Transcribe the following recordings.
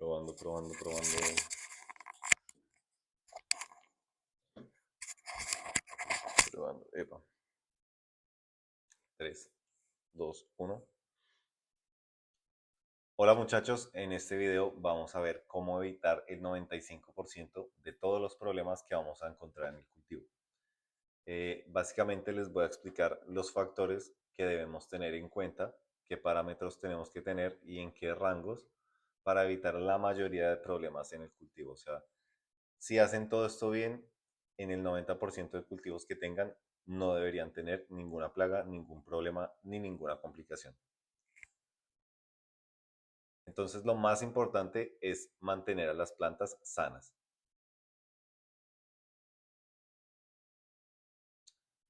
Probando, probando, probando. Probando. Epa. 3, 2, 1. Hola muchachos, en este video vamos a ver cómo evitar el 95% de todos los problemas que vamos a encontrar en el cultivo. Básicamente les voy a explicar los factores que debemos tener en cuenta, qué parámetros tenemos que tener y en qué rangos para evitar la mayoría de problemas en el cultivo. O sea, si hacen todo esto bien, en el 90% de cultivos que tengan no deberían tener ninguna plaga, ningún problema ni ninguna complicación. Entonces lo más importante es mantener a las plantas sanas.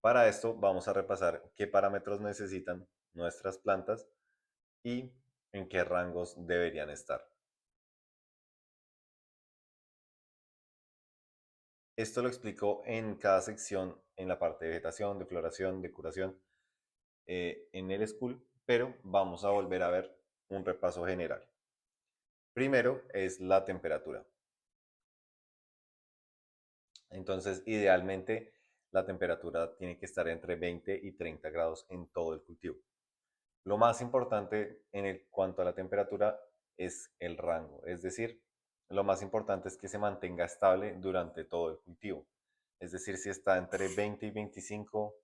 Para esto vamos a repasar qué parámetros necesitan nuestras plantas y en qué rangos deberían estar. Esto lo explico en cada sección en la parte de vegetación, de floración, de curación en el school, pero vamos a volver a ver un repaso general. Primero es la temperatura. Entonces, idealmente la temperatura tiene que estar entre 20 y 30 grados en todo el cultivo. Lo más importante cuanto a la temperatura es el rango, es decir, lo más importante es que se mantenga estable durante todo el cultivo. Es decir, si está entre 20 y 25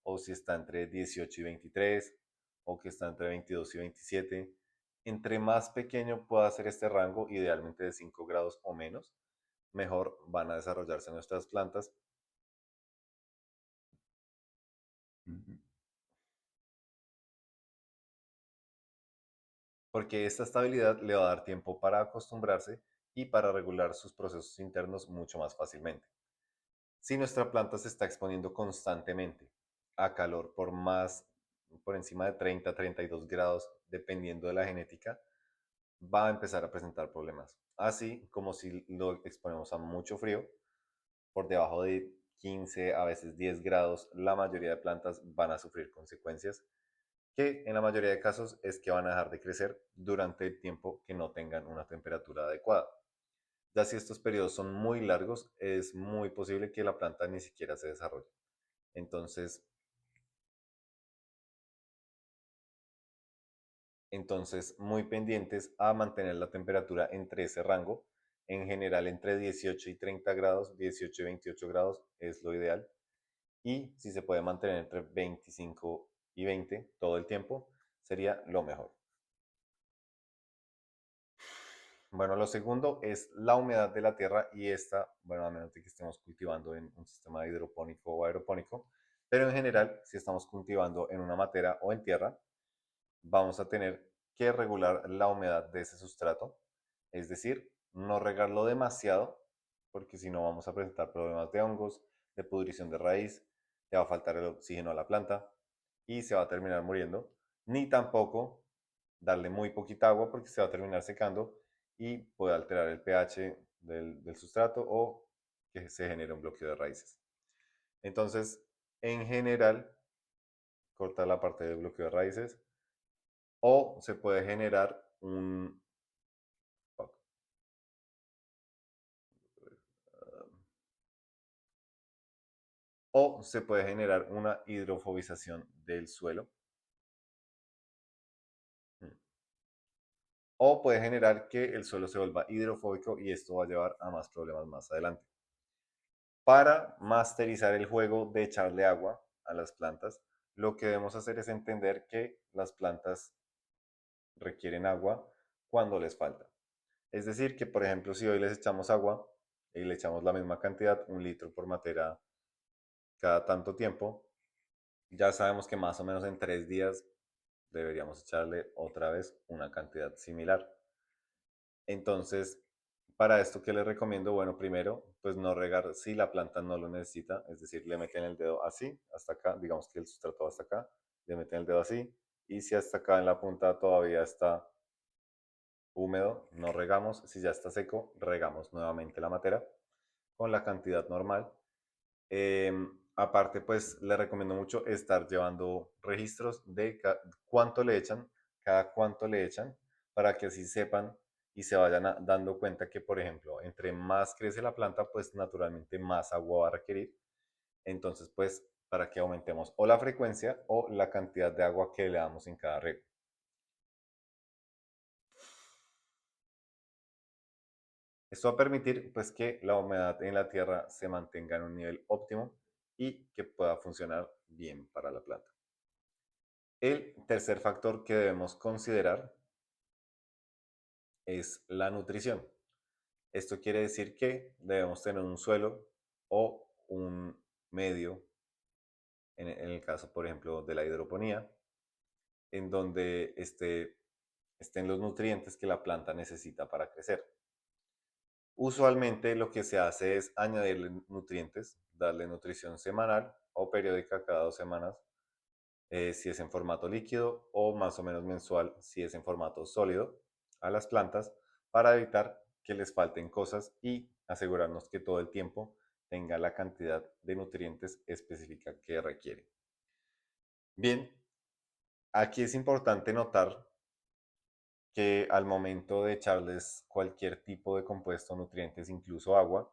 o si está entre 18 y 23 o que está entre 22 y 27. Entre más pequeño pueda ser este rango, idealmente de 5 grados o menos, mejor van a desarrollarse nuestras plantas. Porque esta estabilidad le va a dar tiempo para acostumbrarse y para regular sus procesos internos mucho más fácilmente. Si nuestra planta se está exponiendo constantemente a calor por encima de 30 a 32 grados, dependiendo de la genética, va a empezar a presentar problemas. Así como si lo exponemos a mucho frío, por debajo de 15 a veces 10 grados, la mayoría de plantas van a sufrir consecuencias que en la mayoría de casos es que van a dejar de crecer durante el tiempo que no tengan una temperatura adecuada. Ya si estos periodos son muy largos, es muy posible que la planta ni siquiera se desarrolle. Entonces, muy pendientes a mantener la temperatura entre ese rango. En general, entre 18 y 30 grados, 18 y 28 grados es lo ideal. Y si se puede mantener entre 25 y 20 todo el tiempo, sería lo mejor. Bueno, lo segundo es la humedad de la tierra y esta, bueno, a menos de que estemos cultivando en un sistema hidropónico o aeropónico, pero en general, si estamos cultivando en una matera o en tierra, vamos a tener que regular la humedad de ese sustrato, es decir, no regarlo demasiado, porque si no vamos a presentar problemas de hongos, de pudrición de raíz, le va a faltar el oxígeno a la planta y se va a terminar muriendo, ni tampoco darle muy poquita agua porque se va a terminar secando y puede alterar el pH del sustrato o que se genere un bloqueo de raíces. Entonces, en general, cortar la parte del bloqueo de raíces o se puede generar una hidrofobización del suelo. O puede generar que el suelo se vuelva hidrofóbico y esto va a llevar a más problemas más adelante. Para masterizar el juego de echarle agua a las plantas, lo que debemos hacer es entender que las plantas requieren agua cuando les falta. Es decir, que por ejemplo, si hoy les echamos agua y le echamos la misma cantidad, 1 litro por matera cada tanto tiempo, ya sabemos que más o menos en 3 días deberíamos echarle otra vez una cantidad similar. Entonces, para esto, ¿qué les recomiendo? Bueno, primero, pues no regar si la planta no lo necesita, es decir, le meten el dedo así, hasta acá, digamos que el sustrato va hasta acá, le meten el dedo así, y si hasta acá en la punta todavía está húmedo, no regamos, si ya está seco, regamos nuevamente la matera con la cantidad normal. Aparte, pues le recomiendo mucho estar llevando registros de cuánto le echan, cada cuánto le echan, para que así sepan y se vayan dando cuenta que, por ejemplo, entre más crece la planta, pues naturalmente más agua va a requerir. Entonces, pues, para que aumentemos o la frecuencia o la cantidad de agua que le damos en cada riego. Esto va a permitir pues que la humedad en la tierra se mantenga en un nivel óptimo y que pueda funcionar bien para la planta. El tercer factor que debemos considerar es la nutrición. Esto quiere decir que debemos tener un suelo o un medio, en el caso, por ejemplo, de la hidroponía, en donde estén los nutrientes que la planta necesita para crecer. Usualmente lo que se hace es añadirle nutrientes, darle nutrición semanal o periódica cada 2 semanas, si es en formato líquido, o más o menos mensual si es en formato sólido a las plantas, para evitar que les falten cosas y asegurarnos que todo el tiempo tenga la cantidad de nutrientes específica que requiere. Bien, aquí es importante notar que al momento de echarles cualquier tipo de compuesto, nutrientes, incluso agua,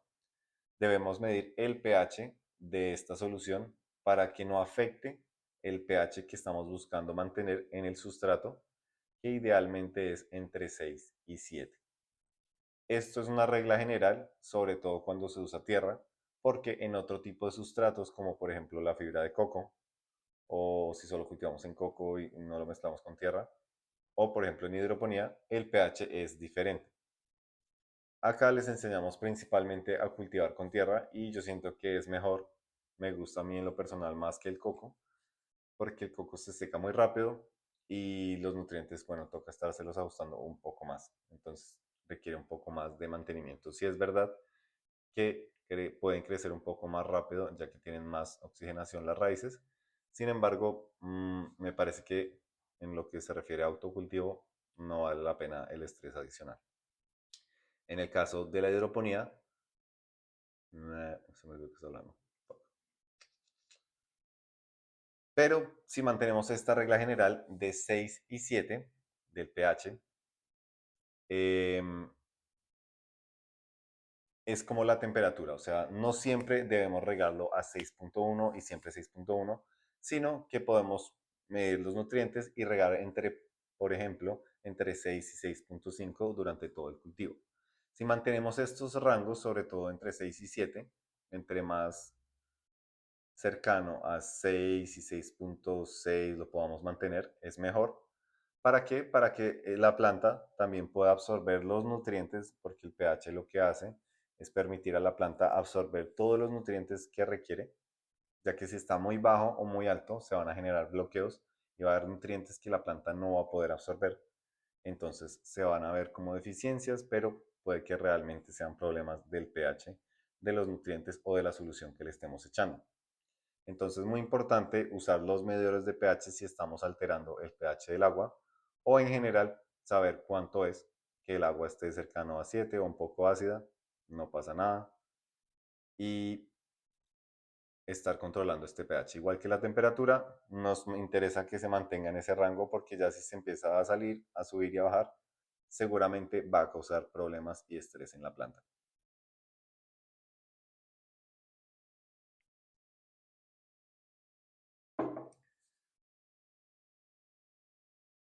debemos medir el pH de esta solución para que no afecte el pH que estamos buscando mantener en el sustrato, que idealmente es entre 6 y 7. Esto es una regla general, sobre todo cuando se usa tierra, porque en otro tipo de sustratos, como por ejemplo la fibra de coco, o si solo cultivamos en coco y no lo mezclamos con tierra, o por ejemplo en hidroponía, el pH es diferente. Acá les enseñamos principalmente a cultivar con tierra y yo siento que es mejor, me gusta a mí en lo personal más que el coco, porque el coco se seca muy rápido y los nutrientes, bueno, toca estárselos ajustando un poco más. Entonces requiere un poco más de mantenimiento. Sí es verdad que pueden crecer un poco más rápido ya que tienen más oxigenación las raíces. Sin embargo, me parece que en lo que se refiere a autocultivo no vale la pena el estrés adicional. En el caso de la hidroponía, se me olvidó que estoy hablando. Pero si mantenemos esta regla general de 6 y 7 del pH, es como la temperatura, o sea, no siempre debemos regarlo a 6.1 y siempre 6.1, sino que podemos medir los nutrientes y regar entre, por ejemplo, entre 6 y 6.5 durante todo el cultivo. Si mantenemos estos rangos, sobre todo entre 6 y 7, entre más cercano a 6 y 6.6 lo podamos mantener, es mejor. ¿Para qué? Para que la planta también pueda absorber los nutrientes, porque el pH lo que hace es permitir a la planta absorber todos los nutrientes que requiere, ya que si está muy bajo o muy alto se van a generar bloqueos y va a haber nutrientes que la planta no va a poder absorber. Entonces se van a ver como deficiencias, pero puede que realmente sean problemas del pH, de los nutrientes o de la solución que le estemos echando. Entonces es muy importante usar los medidores de pH si estamos alterando el pH del agua, o en general saber cuánto es, que el agua esté cercano a 7 o un poco ácida, no pasa nada, y estar controlando este pH. Igual que la temperatura, nos interesa que se mantenga en ese rango, porque ya si se empieza a salir, a subir y a bajar, seguramente va a causar problemas y estrés en la planta.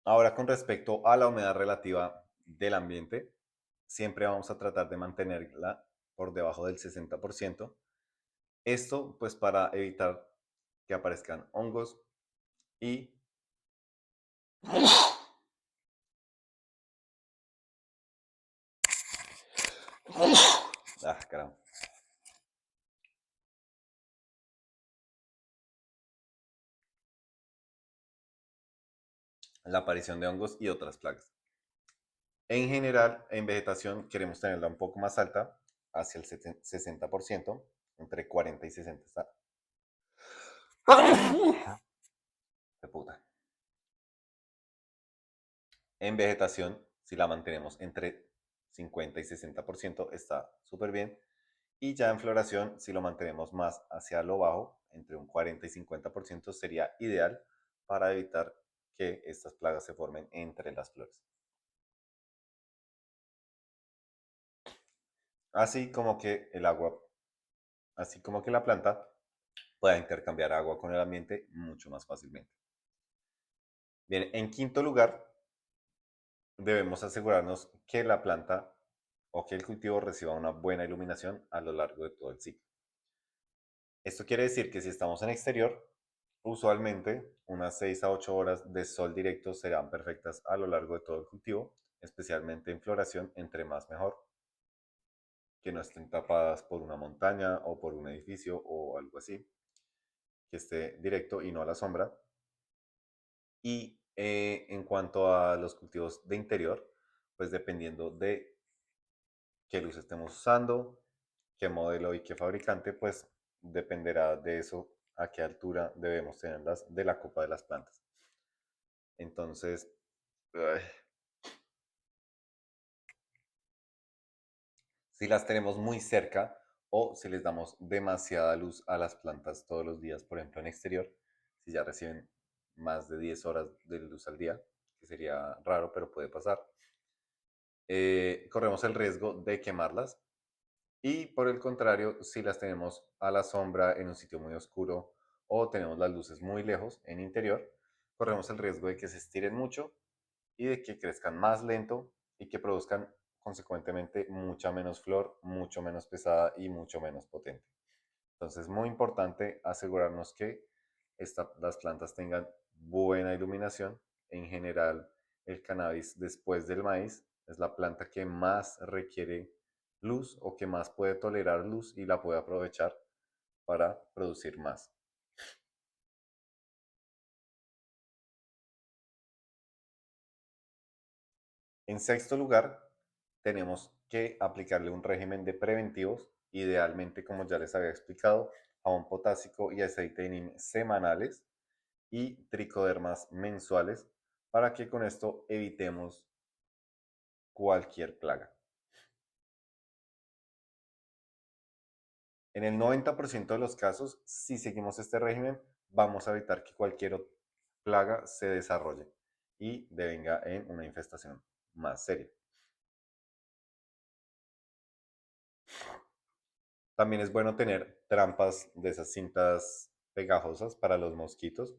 Ahora, con respecto a la humedad relativa del ambiente, siempre vamos a tratar de mantenerla por debajo del 60%. Esto pues para evitar que aparezcan hongos y caramba, la aparición de hongos y otras plagas. En general, en vegetación queremos tenerla un poco más alta, hacia el 60%, entre 40 y 60 está. De puta. En vegetación, si la mantenemos entre 50 y 60%, está súper bien. Y ya en floración, si lo mantenemos más hacia lo bajo, entre un 40 y 50%, sería ideal para evitar que estas plagas se formen entre las flores. así como que el agua, así como que la planta pueda intercambiar agua con el ambiente mucho más fácilmente. Bien, en quinto lugar, debemos asegurarnos que la planta o que el cultivo reciba una buena iluminación a lo largo de todo el ciclo. Esto quiere decir que si estamos en exterior, usualmente unas 6 a 8 horas de sol directo serán perfectas a lo largo de todo el cultivo, especialmente en floración, entre más mejor, que no estén tapadas por una montaña o por un edificio o algo así, que esté directo y no a la sombra. Y en cuanto a los cultivos de interior, pues dependiendo de qué luz estemos usando, qué modelo y qué fabricante, pues dependerá de eso a qué altura debemos tenerlas de la copa de las plantas. Entonces, ay, si las tenemos muy cerca o si les damos demasiada luz a las plantas todos los días, por ejemplo en exterior, si ya reciben más de 10 horas de luz al día, que sería raro, pero puede pasar, corremos el riesgo de quemarlas. Y por el contrario, si las tenemos a la sombra en un sitio muy oscuro o tenemos las luces muy lejos en interior, corremos el riesgo de que se estiren mucho y de que crezcan más lento y que produzcan consecuentemente mucha menos flor, mucho menos pesada y mucho menos potente. Entonces es muy importante asegurarnos que las plantas tengan buena iluminación. En general, el cannabis después del maíz es la planta que más requiere luz o que más puede tolerar luz y la puede aprovechar para producir más. En sexto lugar, tenemos que aplicarle un régimen de preventivos, idealmente, como ya les había explicado, jabón potásico y aceite de neem semanales y tricodermas mensuales para que con esto evitemos cualquier plaga. En el 90% de los casos, si seguimos este régimen, vamos a evitar que cualquier plaga se desarrolle y devenga en una infestación más seria. También es bueno tener trampas de esas cintas pegajosas para los mosquitos,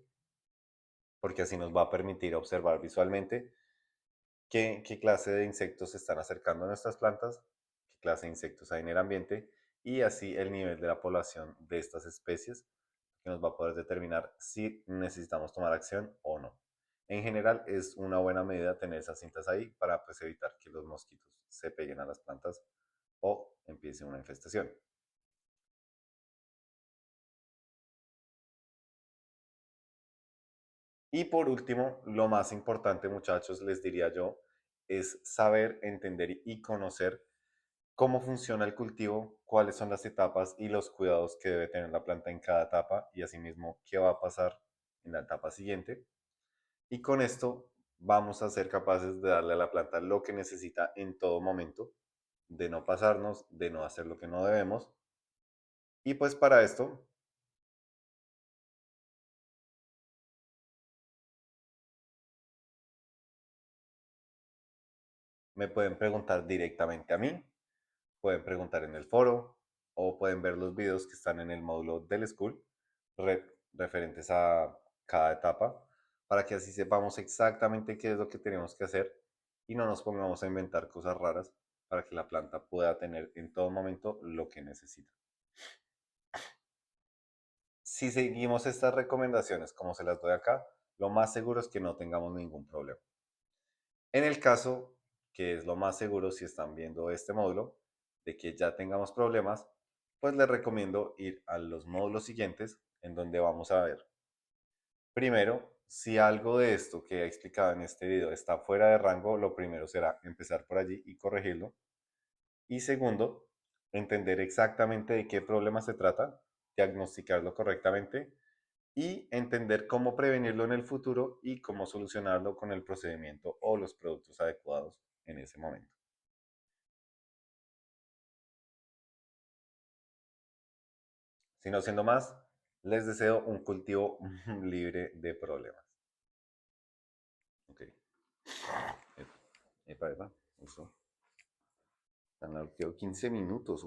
porque así nos va a permitir observar visualmente qué clase de insectos se están acercando a nuestras plantas, qué clase de insectos hay en el ambiente y así el nivel de la población de estas especies que nos va a poder determinar si necesitamos tomar acción o no. En general es una buena medida tener esas cintas ahí para pues, evitar que los mosquitos se peguen a las plantas o empiece una infestación. Y por último, lo más importante, muchachos, les diría yo, es saber, entender y conocer cómo funciona el cultivo, cuáles son las etapas y los cuidados que debe tener la planta en cada etapa y asimismo qué va a pasar en la etapa siguiente. Y con esto vamos a ser capaces de darle a la planta lo que necesita en todo momento, de no pasarnos, de no hacer lo que no debemos. Y pues para esto me pueden preguntar directamente a mí, pueden preguntar en el foro o pueden ver los videos que están en el módulo del School referentes a cada etapa para que así sepamos exactamente qué es lo que tenemos que hacer y no nos pongamos a inventar cosas raras para que la planta pueda tener en todo momento lo que necesita. Si seguimos estas recomendaciones como se las doy acá, lo más seguro es que no tengamos ningún problema. En el caso, que es lo más seguro si están viendo este módulo, de que ya tengamos problemas, pues les recomiendo ir a los módulos siguientes en donde vamos a ver, primero, si algo de esto que he explicado en este video está fuera de rango, lo primero será empezar por allí y corregirlo. Y segundo, entender exactamente de qué problema se trata, diagnosticarlo correctamente y entender cómo prevenirlo en el futuro y cómo solucionarlo con el procedimiento o los productos adecuados en ese momento. Si no siendo más, les deseo un cultivo libre de problemas. Ok. Epa, epa, uso. Tan largo, 15 minutos.